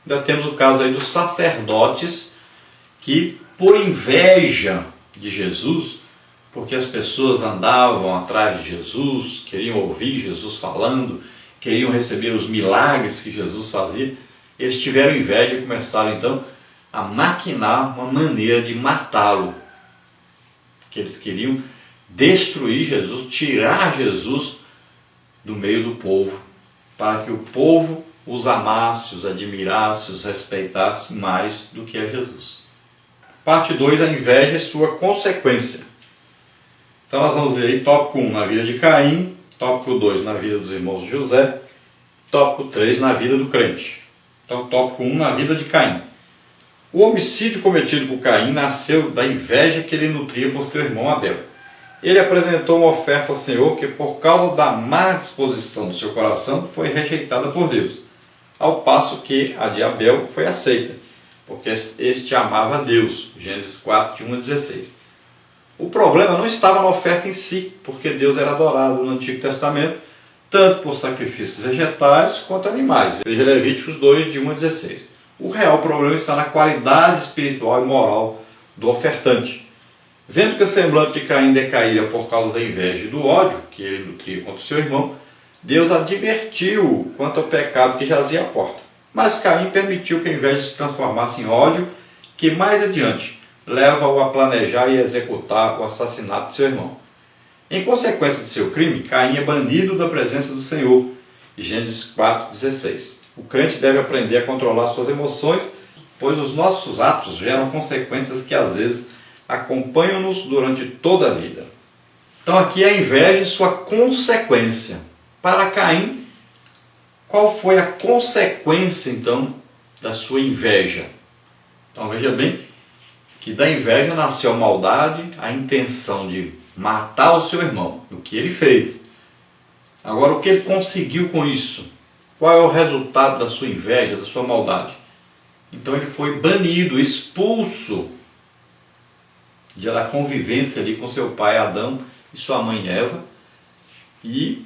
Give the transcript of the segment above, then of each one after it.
Ainda temos o caso aí dos sacerdotes que, por inveja de Jesus, porque as pessoas andavam atrás de Jesus, queriam ouvir Jesus falando, queriam receber os milagres que Jesus fazia, eles tiveram inveja e começaram então a maquinar uma maneira de matá-lo. Que eles queriam destruir Jesus, tirar Jesus do meio do povo, para que o povo os amasse, os admirasse, os respeitasse mais do que a Jesus. Parte 2, a inveja e sua consequência. Então nós vamos ver aí tópico 1 na vida de Caim, tópico 2 na vida dos irmãos de José, tópico 3 na vida do crente. Então tópico 1 na vida de Caim. O homicídio cometido por Caim nasceu da inveja que ele nutria por seu irmão Abel. Ele apresentou uma oferta ao Senhor que, por causa da má disposição do seu coração, foi rejeitada por Deus, ao passo que a de Abel foi aceita, porque este amava a Deus. Gênesis 4, de 1 a 16. O problema não estava na oferta em si, porque Deus era adorado no Antigo Testamento, tanto por sacrifícios vegetais quanto animais. Veja Levíticos 2, de 1 a 16. O real problema está na qualidade espiritual e moral do ofertante. Vendo que o semblante de Caim decaíra por causa da inveja e do ódio que ele nutria contra o seu irmão, Deus advertiu quanto ao pecado que jazia à porta. Mas Caim permitiu que a inveja se transformasse em ódio, que mais adiante leva-o a planejar e executar o assassinato de seu irmão. Em consequência de seu crime, Caim é banido da presença do Senhor. Gênesis 4, 16. O crente deve aprender a controlar suas emoções, pois os nossos atos geram consequências que às vezes acompanham-nos durante toda a vida. Então aqui é a inveja e sua consequência. Para Caim, qual foi a consequência então da sua inveja? Então veja bem que da inveja nasceu a maldade, a intenção de matar o seu irmão, o que ele fez. Agora, o que ele conseguiu com isso? Qual é o resultado da sua inveja, da sua maldade? Então ele foi banido, expulso da convivência ali com seu pai Adão e sua mãe Eva, e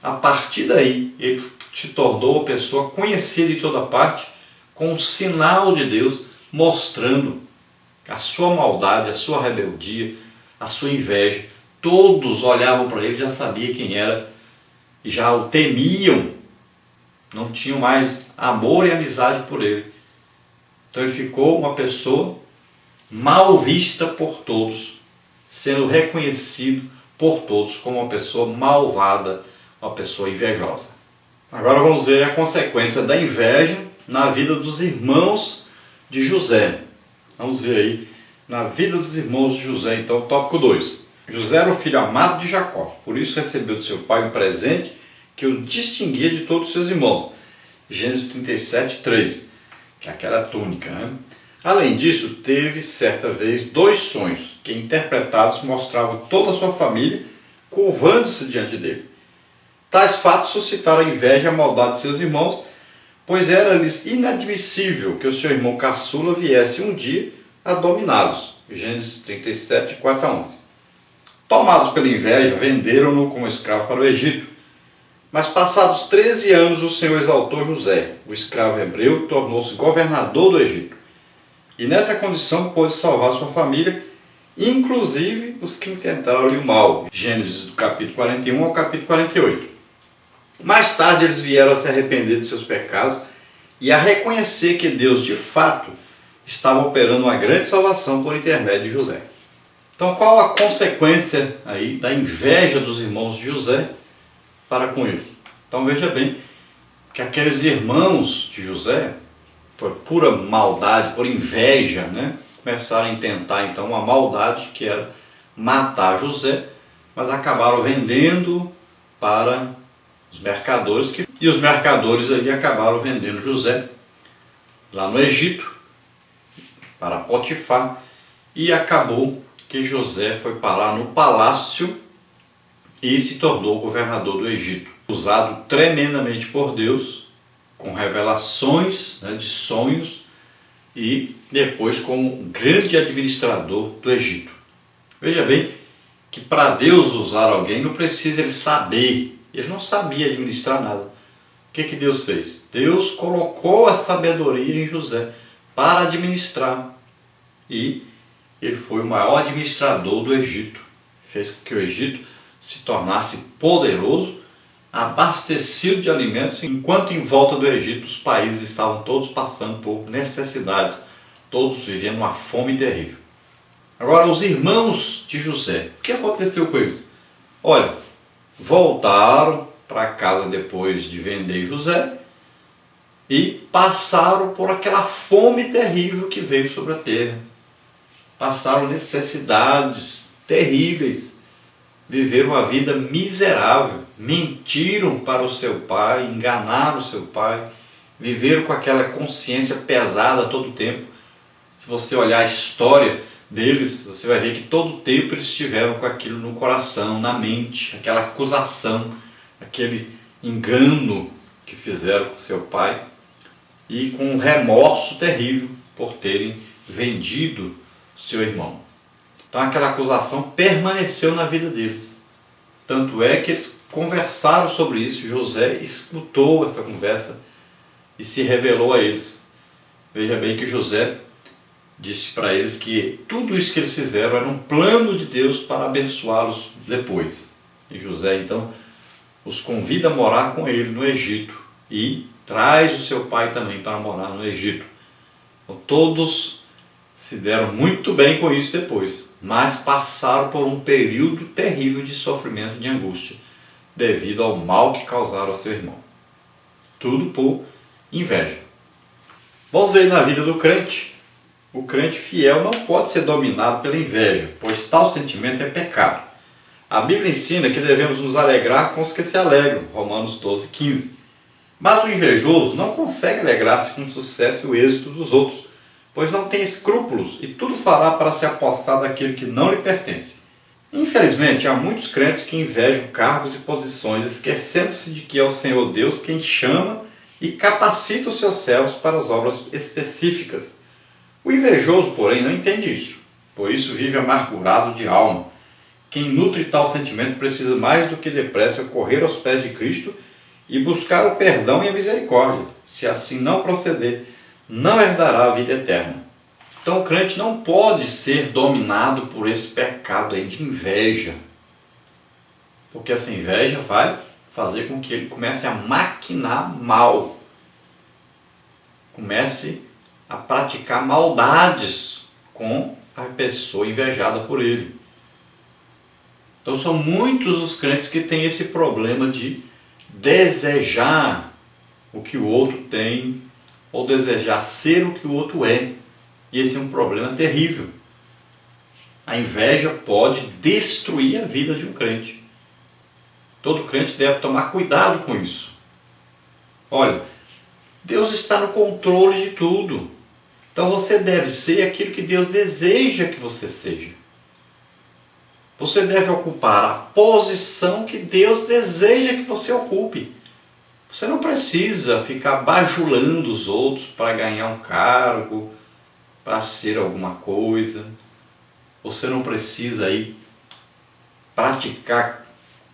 a partir daí ele se tornou uma pessoa conhecida em toda parte, com um sinal de Deus mostrando a sua maldade, a sua rebeldia, a sua inveja. Todos olhavam para ele, já sabiam quem era, e já o temiam, não tinham mais amor e amizade por ele. Então ele ficou uma pessoa mal vista por todos, sendo reconhecido por todos como uma pessoa malvada, uma pessoa invejosa. Agora vamos ver a consequência da inveja na vida dos irmãos de José. Vamos ver aí na vida dos irmãos de José, então, tópico 2. José era o filho amado de Jacó, por isso recebeu de seu pai um presente que o distinguia de todos os seus irmãos. Gênesis 37, 3, que é aquela túnica, né? Além disso, teve certa vez 2 sonhos que, interpretados, mostravam toda a sua família curvando-se diante dele. Tais fatos suscitaram a inveja e a maldade de seus irmãos, pois era-lhes inadmissível que o seu irmão caçula viesse um dia a dominá-los. Gênesis 37, 4 a 11. Tomados pela inveja, venderam-no como escravo para o Egito. Mas passados 13 anos o Senhor exaltou José, o escravo hebreu, tornou-se governador do Egito. E nessa condição pôde salvar sua família, inclusive os que intentaram-lhe o mal. Gênesis do capítulo 41 ao capítulo 48. Mais tarde eles vieram a se arrepender de seus pecados e a reconhecer que Deus de fato estava operando uma grande salvação por intermédio de José. Então qual a consequência aí da inveja dos irmãos de José para com ele? Então veja bem que aqueles irmãos de José, por pura maldade, por inveja, né, começaram a intentar então uma maldade que era matar José, mas acabaram vendendo para os mercadores, e os mercadores ali acabaram vendendo José lá no Egito para Potifar, e acabou que José foi parar no palácio e se tornou governador do Egito, usado tremendamente por Deus, com revelações, né, de sonhos, e depois como um grande administrador do Egito. Veja bem que para Deus usar alguém não precisa ele saber, ele não sabia administrar nada. O que Deus fez? Deus colocou a sabedoria em José para administrar. E ele foi o maior administrador do Egito. Fez com que o Egito se tornasse poderoso, abastecido de alimentos, enquanto em volta do Egito os países estavam todos passando por necessidades, todos vivendo uma fome terrível. Agora, os irmãos de José, o que aconteceu com eles? Olha, voltaram para casa depois de vender José e passaram por aquela fome terrível que veio sobre a terra. Passaram necessidades terríveis, viveram uma vida miserável, mentiram para o seu pai, enganaram o seu pai, viveram com aquela consciência pesada todo o tempo. Se você olhar a história deles, você vai ver que todo o tempo eles estiveram com aquilo no coração, na mente, aquela acusação, aquele engano que fizeram com seu pai e com um remorso terrível por terem vendido seu irmão. Então aquela acusação permaneceu na vida deles. Tanto é que eles conversaram sobre isso. José escutou essa conversa e se revelou a eles. Veja bem que José disse para eles que tudo isso que eles fizeram era um plano de Deus para abençoá-los depois. E José então os convida a morar com ele no Egito e traz o seu pai também para morar no Egito. Então, todos se deram muito bem com isso depois, mas passaram por um período terrível de sofrimento e de angústia, devido ao mal que causaram ao seu irmão. Tudo por inveja. Vamos ver na vida do crente. O crente fiel não pode ser dominado pela inveja, pois tal sentimento é pecado. A Bíblia ensina que devemos nos alegrar com os que se alegram, Romanos 12:15. Mas o invejoso não consegue alegrar-se com o sucesso e o êxito dos outros, pois não tem escrúpulos e tudo fará para se apossar daquilo que não lhe pertence. Infelizmente, há muitos crentes que invejam cargos e posições, esquecendo-se de que é o Senhor Deus quem chama e capacita os seus servos para as obras específicas. O invejoso, porém, não entende isso, por isso vive amargurado de alma. Quem nutre tal sentimento precisa mais do que depressa correr aos pés de Cristo e buscar o perdão e a misericórdia. Se assim não proceder, não herdará a vida eterna. Então o crente não pode ser dominado por esse pecado aí de inveja, porque essa inveja vai fazer com que ele comece a maquinar mal, comece a praticar maldades com a pessoa invejada por ele. Então são muitos os crentes que têm esse problema de desejar o que o outro tem, ou desejar ser o que o outro é. E esse é um problema terrível. A inveja pode destruir a vida de um crente. Todo crente deve tomar cuidado com isso. Olha, Deus está no controle de tudo. Então você deve ser aquilo que Deus deseja que você seja. Você deve ocupar a posição que Deus deseja que você ocupe. Você não precisa ficar bajulando os outros para ganhar um cargo, para ser alguma coisa. Você não precisa aí praticar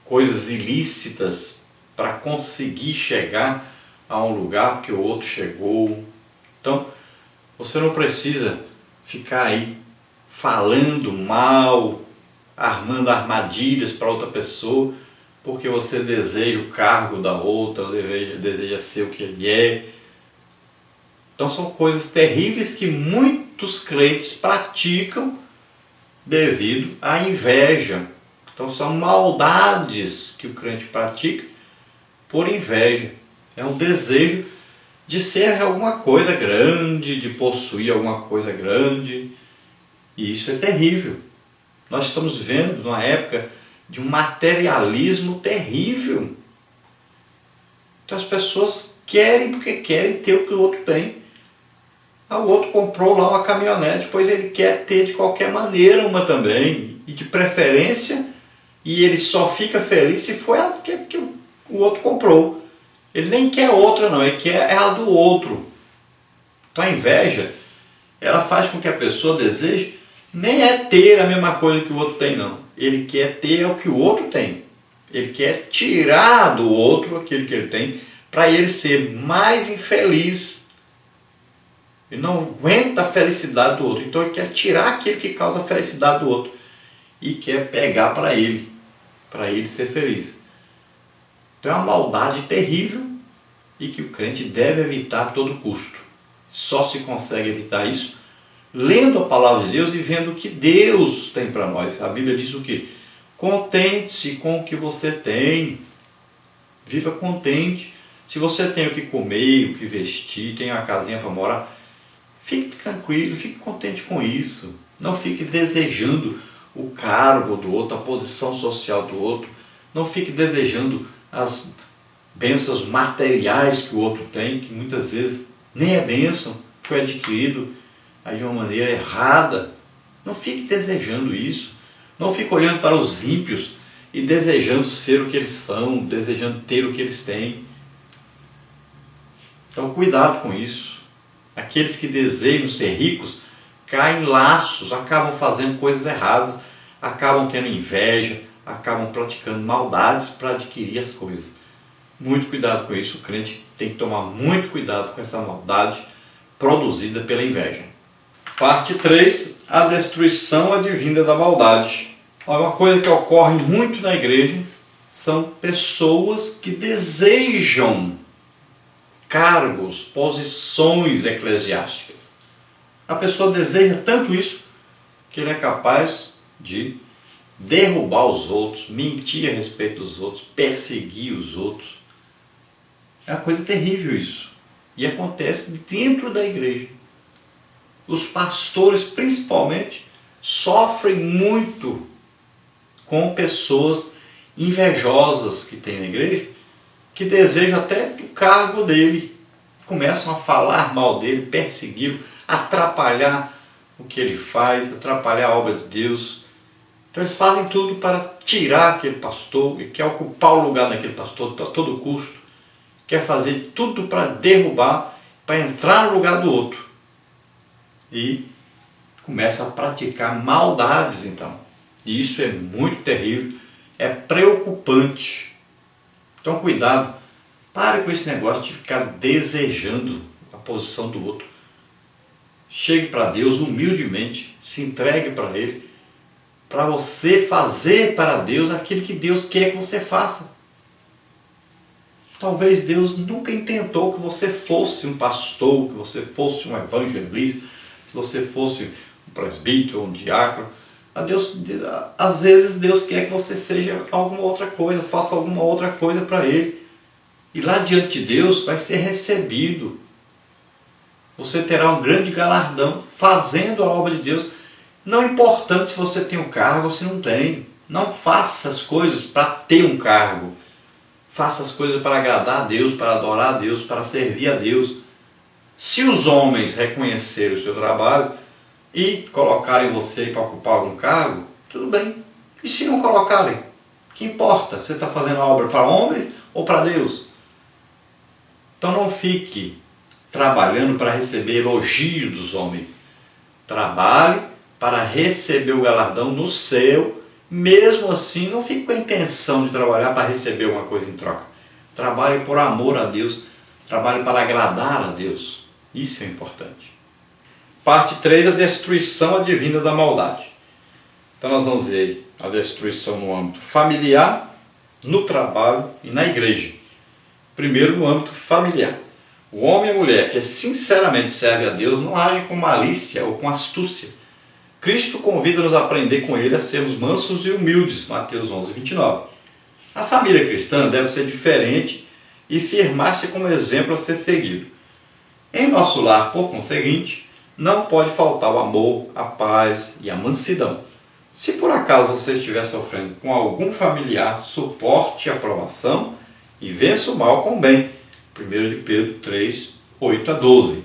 coisas ilícitas para conseguir chegar a um lugar que o outro chegou. Então, você não precisa ficar aí falando mal, armando armadilhas para outra pessoa, porque você deseja o cargo da outra, deseja ser o que ele é. Então são coisas terríveis que muitos crentes praticam devido à inveja. Então são maldades que o crente pratica por inveja. É um desejo de ser alguma coisa grande, de possuir alguma coisa grande. E isso é terrível. Nós estamos vivendo numa época de um materialismo terrível. Então as pessoas querem porque querem ter o que o outro tem. O outro comprou lá uma caminhonete, pois ele quer ter de qualquer maneira uma também. E de preferência, e ele só fica feliz se for a que o outro comprou. Ele nem quer outra não, ele quer a do outro. Então a inveja, ela faz com que a pessoa deseje nem é ter a mesma coisa que o outro tem não. Ele quer ter o que o outro tem. Ele quer tirar do outro aquilo que ele tem para ele ser mais infeliz. Ele não aguenta a felicidade do outro. Então ele quer tirar aquilo que causa a felicidade do outro e quer pegar para ele ser feliz. Então é uma maldade terrível e que o crente deve evitar a todo custo. Só se consegue evitar isso lendo a palavra de Deus e vendo o que Deus tem para nós. A Bíblia diz o quê? Contente-se com o que você tem. Viva contente. Se você tem o que comer, o que vestir, tem uma casinha para morar, fique tranquilo, fique contente com isso. Não fique desejando o cargo do outro, a posição social do outro. Não fique desejando as bênçãos materiais que o outro tem, que muitas vezes nem é bênção, foi adquirido aí de uma maneira errada. Não fique desejando isso. Não fique olhando para os ímpios e desejando ser o que eles são, desejando ter o que eles têm. Então cuidado com isso. Aqueles que desejam ser ricos caem em laços, acabam fazendo coisas erradas, acabam tendo inveja, acabam praticando maldades para adquirir as coisas. Muito cuidado com isso. O crente tem que tomar muito cuidado com essa maldade produzida pela inveja. Parte 3. A destruição advinda da maldade. Uma coisa que ocorre muito na igreja são pessoas que desejam cargos, posições eclesiásticas. A pessoa deseja tanto isso que ele é capaz de derrubar os outros, mentir a respeito dos outros, perseguir os outros. É uma coisa terrível isso. E acontece dentro da igreja. Os pastores, principalmente, sofrem muito com pessoas invejosas que tem na igreja, que desejam até o cargo dele. Começam a falar mal dele, persegui-lo, atrapalhar o que ele faz, atrapalhar a obra de Deus. Então eles fazem tudo para tirar aquele pastor e quer ocupar o lugar daquele pastor a todo custo. Quer fazer tudo para derrubar, para entrar no lugar do outro. E começa a praticar maldades então. E isso é muito terrível, é preocupante. Então cuidado, pare com esse negócio de ficar desejando a posição do outro. Chegue para Deus humildemente, se entregue para Ele, para você fazer para Deus aquilo que Deus quer que você faça. Talvez Deus nunca intentou que você fosse um pastor, que você fosse um evangelista, que você fosse um presbítero ou um diácono. Às vezes Deus quer que você seja alguma outra coisa, faça alguma outra coisa para Ele. E lá diante de Deus vai ser recebido. Você terá um grande galardão fazendo a obra de Deus. Não importando se você tem um cargo ou se não tem. Não faça as coisas para ter um cargo. Faça as coisas para agradar a Deus, para adorar a Deus, para servir a Deus. Se os homens reconhecerem o seu trabalho e colocarem você para ocupar algum cargo, tudo bem. E se não colocarem? Que importa? Você está fazendo a obra para homens ou para Deus? Então não fique trabalhando para receber elogios dos homens. Trabalhe para receber o galardão no céu. Mesmo assim, não fique com a intenção de trabalhar para receber alguma coisa em troca. Trabalhe por amor a Deus. Trabalhe para agradar a Deus. Isso é importante. Parte 3, a destruição advinda da maldade. Então nós vamos ver a destruição no âmbito familiar, no trabalho e na igreja. Primeiro, no âmbito familiar. O homem e a mulher que sinceramente serve a Deus não agem com malícia ou com astúcia. Cristo convida-nos a aprender com Ele a sermos mansos e humildes, Mateus 11, 29. A família cristã deve ser diferente e firmar-se como exemplo a ser seguido. Em nosso lar, por conseguinte, não pode faltar o amor, a paz e a mansidão. Se por acaso você estiver sofrendo com algum familiar, suporte a provação e vença o mal com o bem. 1 de Pedro 3, 8 a 12.